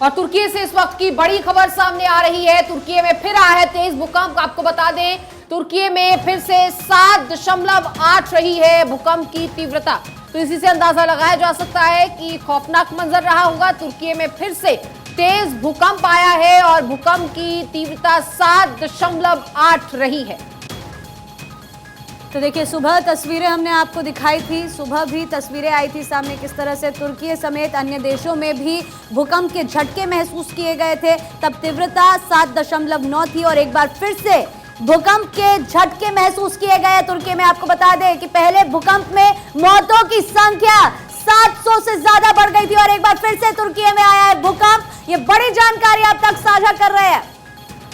और तुर्की से इस वक्त की बड़ी खबर सामने आ रही है। तुर्की में फिर आया है तेज भूकंप। आपको बता दें, तुर्की में फिर से 7.8 रही है भूकंप की तीव्रता। तो इसी से अंदाजा लगाया जा सकता है कि खौफनाक मंजर रहा होगा। तुर्की में फिर से तेज भूकंप आया है और भूकंप की तीव्रता 7.8 रही है। तो देखिए, सुबह तस्वीरें हमने आपको दिखाई थी, सुबह भी तस्वीरें आई थी सामने किस तरह से तुर्की समेत अन्य देशों में भी भूकंप के झटके महसूस किए गए थे। तब तीव्रता 7.9 थी और एक बार फिर से भूकंप के झटके महसूस किए गए तुर्की में। आपको बता दें कि पहले भूकंप में मौतों की संख्या 700 से ज्यादा बढ़ गई थी और एक बार फिर से तुर्की में आया है भूकंप। ये बड़ी जानकारी आप तक साझा कर रहे हैं।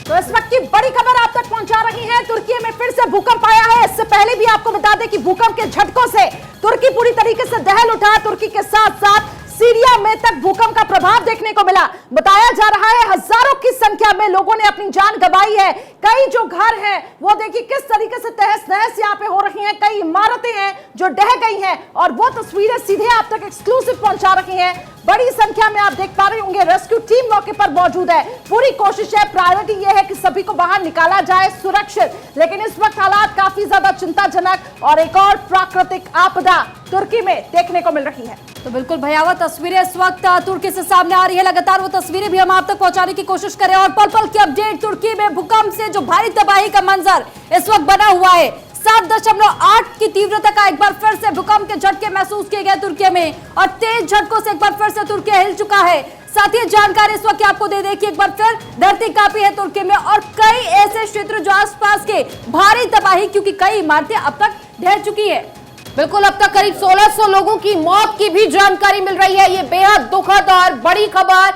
तो इस वक्त की बड़ी खबर आप तक पहुंचा रही है। तुर्की में फिर से भूकंप आया है। इससे पहले भी आपको बता दें कि भूकंप के झटकों से तुर्की पूरी तरीके से दहल उठा। तुर्की के साथ साथ सीरिया में तक भूकंप का प्रभाव देखने को मिला। बताया जा रहा है हजारों की संख्या में लोगों ने अपनी जान गंवाई है। कई जो घर हैं वो देखिए किस तरीके से तहस नहस यहाँ पे हो रही हैं। कई इमारतें हैं जो ढह गई हैं और वो तस्वीरें सीधे आप तक एक्सक्लूसिव पहुंचा रही हैं। बड़ी संख्या में आप देख पा रहे होंगे रेस्क्यू टीम मौके पर मौजूद है। पूरी कोशिश है, प्रायोरिटी ये है कि सभी को बाहर निकाला जाए सुरक्षित। लेकिन इस वक्त हालात काफी ज्यादा चिंताजनक और एक और प्राकृतिक आपदा तुर्की में देखने को मिल रही है। तो बिल्कुल भयावह तस्वीरें इस वक्त तुर्की से सामने आ रही है। लगातार वो तस्वीरें भी हम आप तक पहुंचाने की कोशिश करें और पल पल की अपडेट। तुर्की में भूकंप से जो भारी तबाही का मंजर इस वक्त बना हुआ है, 7.8 की तीव्रता का एक बार फिर से भूकंप के झटके महसूस किए गए तुर्की में और तेज झटकों से एक बार फिर से तुर्की हिल चुका है। साथ ही जानकारी इस वक्त आपको दे दें कि एक बार फिर धरती कांपी है तुर्की में और कई ऐसे क्षेत्र जो आसपास के भारी तबाही, क्योंकि कई इमारतें अब तक ढह चुकी है। बिल्कुल, अब तक करीब 1600 लोगों की मौत की भी जानकारी मिल रही है। ये बेहद दुखद और बड़ी खबर,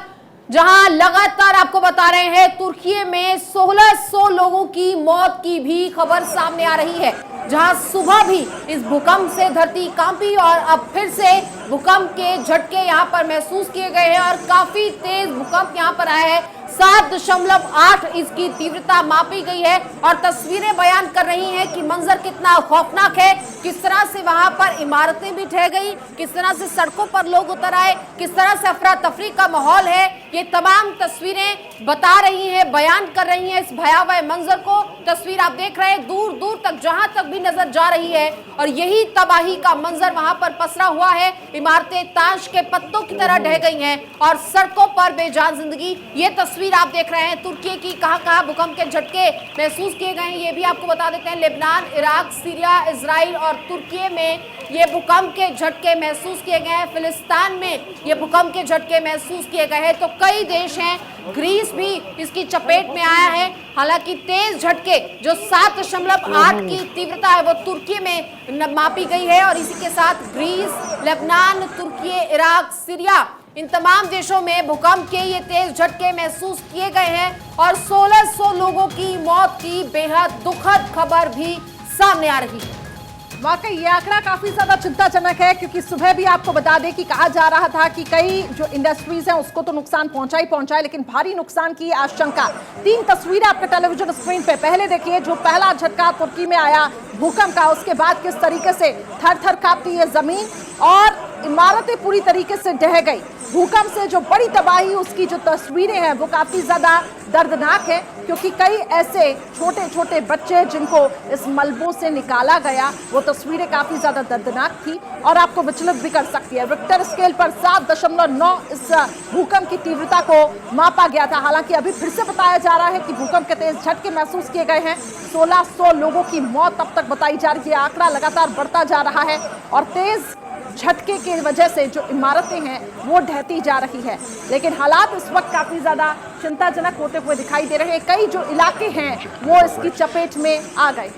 जहां लगातार आपको बता रहे हैं तुर्की में 1600 लोगों की मौत की भी खबर सामने आ रही है। जहां सुबह भी इस भूकंप से धरती कांपी और अब फिर से भूकंप के झटके यहां पर महसूस किए गए हैं और काफी तेज भूकंप यहां पर आया है। 7.8 इसकी तीव्रता मापी गई है और तस्वीरें बयान कर रही हैं कि मंजर कितना खौफनाक है। किस तरह से वहां पर इमारतें भी ढह गई, किस तरह से सड़कों पर लोग उतर आए, किस तरह से अफरा तफरी का माहौल है। ये तमाम तस्वीरें बता रही हैं, बयान कर रही हैं इस भयावह मंजर को। तस्वीर आप देख रहे हैं दूर दूर तक, जहां तक भी नजर जा रही है और यही तबाही का मंजर वहां पर पसरा हुआ है। इमारतें ताश के पत्तों की तरह ढह गई हैं और सड़कों पर बेजान जिंदगी। ये तस्वीर आप देख रहे हैं तुर्की की, कहां भूकंप के झटके महसूस किए गए हैं ये भी आपको बता देते हैं। लेबनान, इराक, सीरिया, इजराइल और तुर्की में ये भूकंप के झटके महसूस किए गए हैं। फिलिस्तीन में ये भूकंप के झटके महसूस किए गए हैं। तो कई देश हैं, ग्रीस भी इसकी चपेट में आया है। हालांकि तेज झटके जो 7.8 की तीव्रता है वो तुर्की में मापी गई है और इसी के साथ ग्रीस, लेबनान, तुर्की, इराक, सीरिया, इन तमाम देशों में भूकंप के ये तेज झटके महसूस किए गए हैं और 1600 लोगों की मौत की बेहद दुखद खबर भी सामने आ रही है। वाकई ये आंकड़ा काफी ज्यादा चिंताजनक है, क्योंकि सुबह भी आपको बता दें कि कहा जा रहा था कि कई जो इंडस्ट्रीज हैं उसको तो नुकसान पहुंचा है, लेकिन भारी नुकसान की आशंका। 3 तस्वीरें आपके टेलीविजन स्क्रीन पे पहले देखिए। जो पहला झटका तुर्की में आया भूकंप का, उसके बाद किस तरीके से थर थर कांपती है जमीन और इमारतें पूरी तरीके से ढह गई। भूकंप से जो बड़ी तबाही, उसकी जो तस्वीरें हैं वो काफी ज्यादा दर्दनाक है, क्योंकि कई ऐसे छोटे छोटे बच्चे जिनको इस मलबों से निकाला गया, वो तस्वीरें काफी ज्यादा दर्दनाक थी और आपको विचलित भी कर सकती है। रिक्टर स्केल पर 7.9 इस भूकंप की तीव्रता को मापा गया था। हालांकि अभी फिर से बताया जा रहा है कि भूकंप के तेज झटके महसूस किए गए हैं। 1600 लोगों की मौत अब तक बताई जा रही है। आंकड़ा लगातार बढ़ता जा रहा है और तेज झटके की वजह से जो इमारतें हैं वो ढहती जा रही है। लेकिन हालात इस वक्त काफी ज्यादा चिंताजनक होते हुए दिखाई दे रहे हैं। कई जो इलाके हैं वो इसकी चपेट में आ गए।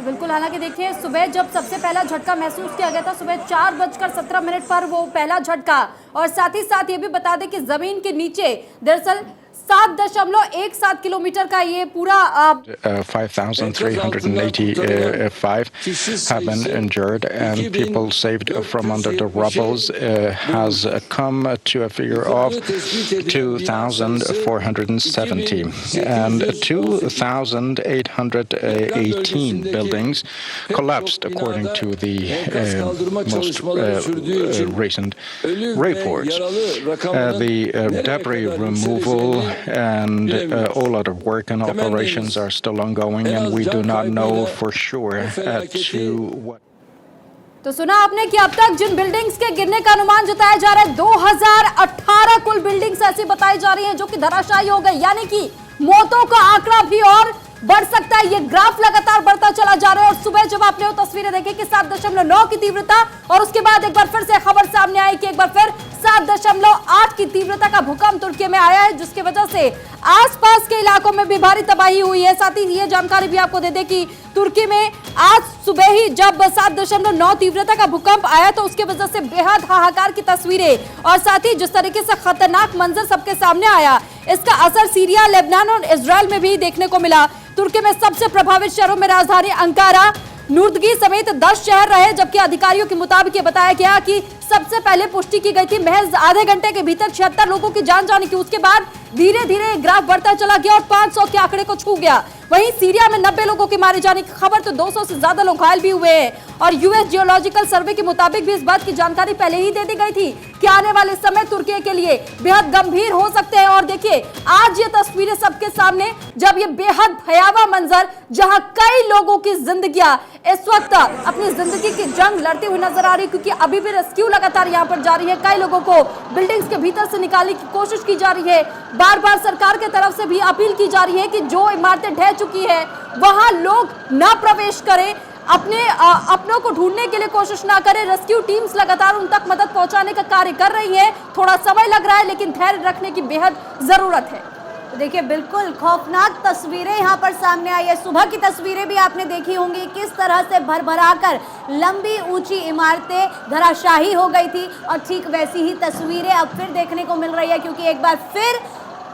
बिल्कुल, हालांकि देखिए सुबह जब सबसे पहला झटका महसूस किया गया था, सुबह 4:17 पर वो पहला झटका। और साथ ही साथ ये भी बता दें कि जमीन के नीचे दरअसल 7.17 किलोमीटर का ये पूरा 5,385 have been injured, and people saved from under the rubbles has come to a figure of 2,470, and 2,818 buildings collapsed according to the most recent reports. The debris removal and all other work and operations are still ongoing, and we do not know for sure to what. तो सुना आपने कि अब तक जिन buildings के गिरने का अनुमान जताया जा रहा है, 2018 कुल बिल्डिंग्स ऐसी बताई जा रही हैं जो कि धराशायी हो गई, यानी कि मौतों का आंकड़ा भी और बढ़ सकता है। ये ग्राफ लगातार बढ़ता चला जा रहा है। और सुबह जब आपने वो तस्वीरें देखी कि 7.9 की तीव्रता, और उसके बाद एक बार फिर से खबर सामने आई कि एक बार फिर 7.8 की तीव्रता का भूकंप तुर्की में आया है, जिसकी वजह से आसपास के इलाकों में भी भारी तबाही हुई है। साथ ही ये जानकारी भी आपको दे दें कि तुर्की में आज सुबह ही जब 7.9 तीव्रता का भूकंप आया तो उसके वजह से बेहद हाहाकार की तस्वीरें और साथ ही जिस तरीके से खतरनाक मंजर सबके सामने आया, इसका असर सीरिया, लेबनान और इजराइल में भी देखने को मिला। तुर्की में सबसे प्रभावित शहरों में राजधानी अंकारा, नुर्दगी समेत 10 शहर रहे, जबकि अधिकारियों के मुताबिक ये बताया गया कि सबसे पहले पुष्टि की गई थी महज आधे घंटे के भीतर 76 लोगों की जान जाने की। उसके बाद धीरे धीरे ग्राफ बढ़ता चला गया और 500 के आंकड़े को छू गया। वहीं सीरिया में 90 लोगों के मारे जाने की खबर, तो 200 से ज्यादा लोग घायल भी हुए हैं। और यूएस जियोलॉजिकल सर्वे के मुताबिक भी इस बात की जानकारी पहले ही दे दी गई थी कि आने वाले समय तुर्की के लिए बेहद गंभीर हो सकते हैं। और देखिए आज ये तस्वीरें सबके सामने, जब ये बेहद भयावह मंजर, जहां कई लोगों की जिंदगियां इस वक्त अपनी जिंदगी की जंग लड़ती हुई नजर आ रही, क्योंकि अभी भी रेस्क्यू लगातार यहाँ पर जारी है। कई लोगों को बिल्डिंग्स के भीतर से निकालने की कोशिश की जा रही है। बार बार सरकार की तरफ से भी अपील की जा रही है कि जो इमारतें ढह चुकी है वहां लोग ना प्रवेश करें, अपनों को ढूंढने के लिए कोशिश ना करें। रेस्क्यू टीम्स लगातार उन तक मदद पहुंचाने का कार्य कर रही है। थोड़ा समय लग रहा है, लेकिन धैर्य रखने की बेहद जरूरत है। तो देखिए बिल्कुल खौफनाक तस्वीरें यहाँ पर सामने आई है। सुबह की तस्वीरें भी आपने देखी होंगी, किस तरह से भरभरा कर लंबी ऊंची इमारतें धराशायी हो गई थी, और ठीक वैसी ही तस्वीरें अब फिर देखने को मिल रही है, क्योंकि एक बार फिर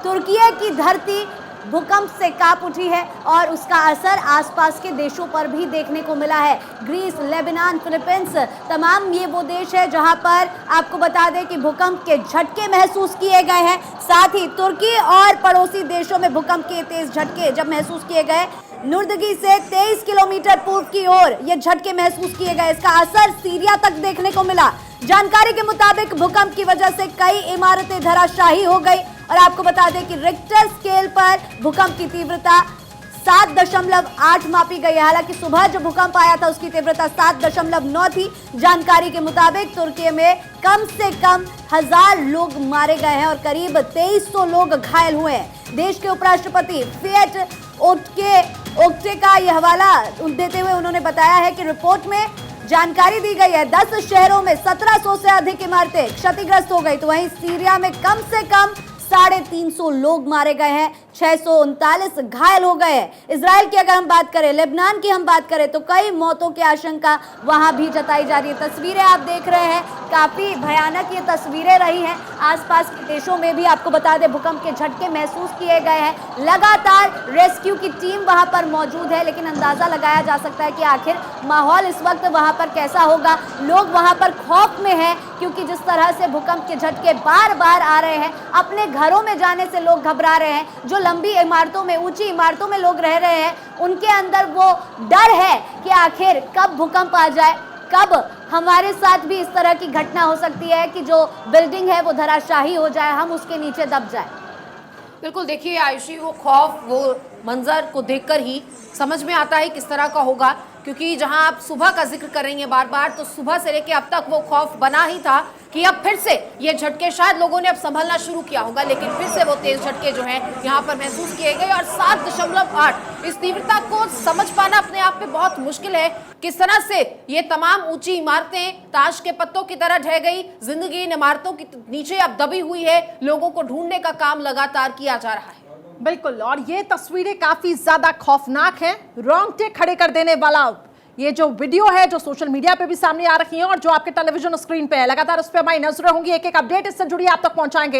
तुर्की की धरती भूकंप से कांप उठी है और उसका असर आसपास के देशों पर भी देखने को मिला है। ग्रीस, लेबनान, फिलीपींस, तमाम ये वो देश है जहां पर आपको बता दें कि भूकंप के झटके महसूस किए गए हैं। साथ ही तुर्की और पड़ोसी देशों में भूकंप के तेज झटके जब महसूस किए गए, नुर्दगी से 23 किलोमीटर पूर्व की ओर ये झटके महसूस किए गए। इसका असर सीरिया तक देखने को मिला। जानकारी के मुताबिक भूकंप की वजह से कई इमारतें धराशायी हो गई, और आपको बता दें कि रिक्टर स्केल पर भूकंप की तीव्रता 7.8 मापी गई है। हालांकि सुबह जो भूकंप आया था उसकी तीव्रता 7.9 थी। जानकारी के मुताबिक तुर्की में कम से कम 1000 लोग मारे गए हैं और करीब 2300 लोग घायल हुए हैं। देश के उपराष्ट्रपति फिएट ओक्टे का यह हवाला देते हुए उन्होंने बताया है कि रिपोर्ट में जानकारी दी गई है 10 शहरों में 1700 से अधिक इमारतें क्षतिग्रस्त हो गई। तो वहीं सीरिया में कम से कम 350 लोग मारे गए हैं, 639 घायल हो गए हैं। इजराइल की अगर हम बात करें, लेबनान की हम बात करें, तो कई मौतों की आशंका वहां भी जताई जा रही है। तस्वीरें आप देख रहे हैं, काफी भयानक ये तस्वीरें रही हैं। आसपास के देशों में भी आपको बता दें भूकंप के झटके महसूस किए गए हैं। लगातार रेस्क्यू की टीम वहां पर मौजूद है, लेकिन अंदाजा लगाया जा सकता है कि आखिर माहौल इस वक्त वहां पर कैसा होगा। लोग वहां पर खौफ में हैं, क्योंकि जिस तरह से भूकंप के झटके बार बार आ रहे हैं, अपने घरों में जाने से लोग घबरा रहे हैं। जो लंबी इमारतों में, ऊंची इमारतों में लोग रह रहे हैं, उनके अंदर वो डर है कि आखिर कब भूकंप आ जाए, कब हमारे साथ भी इस तरह की घटना हो सकती है कि जो बिल्डिंग है वो धराशायी हो जाए, हम उसके नीचे दब जाए। बिल्कुल, देखिए आयुषी, वो खौफ, वो मंजर को देखकर ही समझ में आता है किस तरह का होगा। क्योंकि जहां आप सुबह का जिक्र कर रही हैं बार बार, तो सुबह से लेकर अब तक वो खौफ बना ही था कि अब फिर से ये झटके, शायद लोगों ने अब संभलना शुरू किया होगा, लेकिन फिर से वो तेज झटके जो हैं यहाँ पर महसूस किए गए। और 7.8 इस तीव्रता को समझ पाना अपने आप में बहुत मुश्किल है। किस तरह से ये तमाम ऊंची इमारतें ताश के पत्तों की तरह ढह गई, जिंदगी इन इमारतों के नीचे अब दबी हुई है। लोगों को ढूंढने का काम लगातार किया जा रहा है। बिल्कुल, और ये तस्वीरें काफी ज्यादा खौफनाक हैं, रोंगटे खड़े कर देने वाला ये जो वीडियो है जो सोशल मीडिया पे भी सामने आ रही है और जो आपके टेलीविजन स्क्रीन पे है। लगातार उस पर हमारी नजरें होंगी, एक एक अपडेट इससे जुड़ी आप तक पहुंचाएंगे।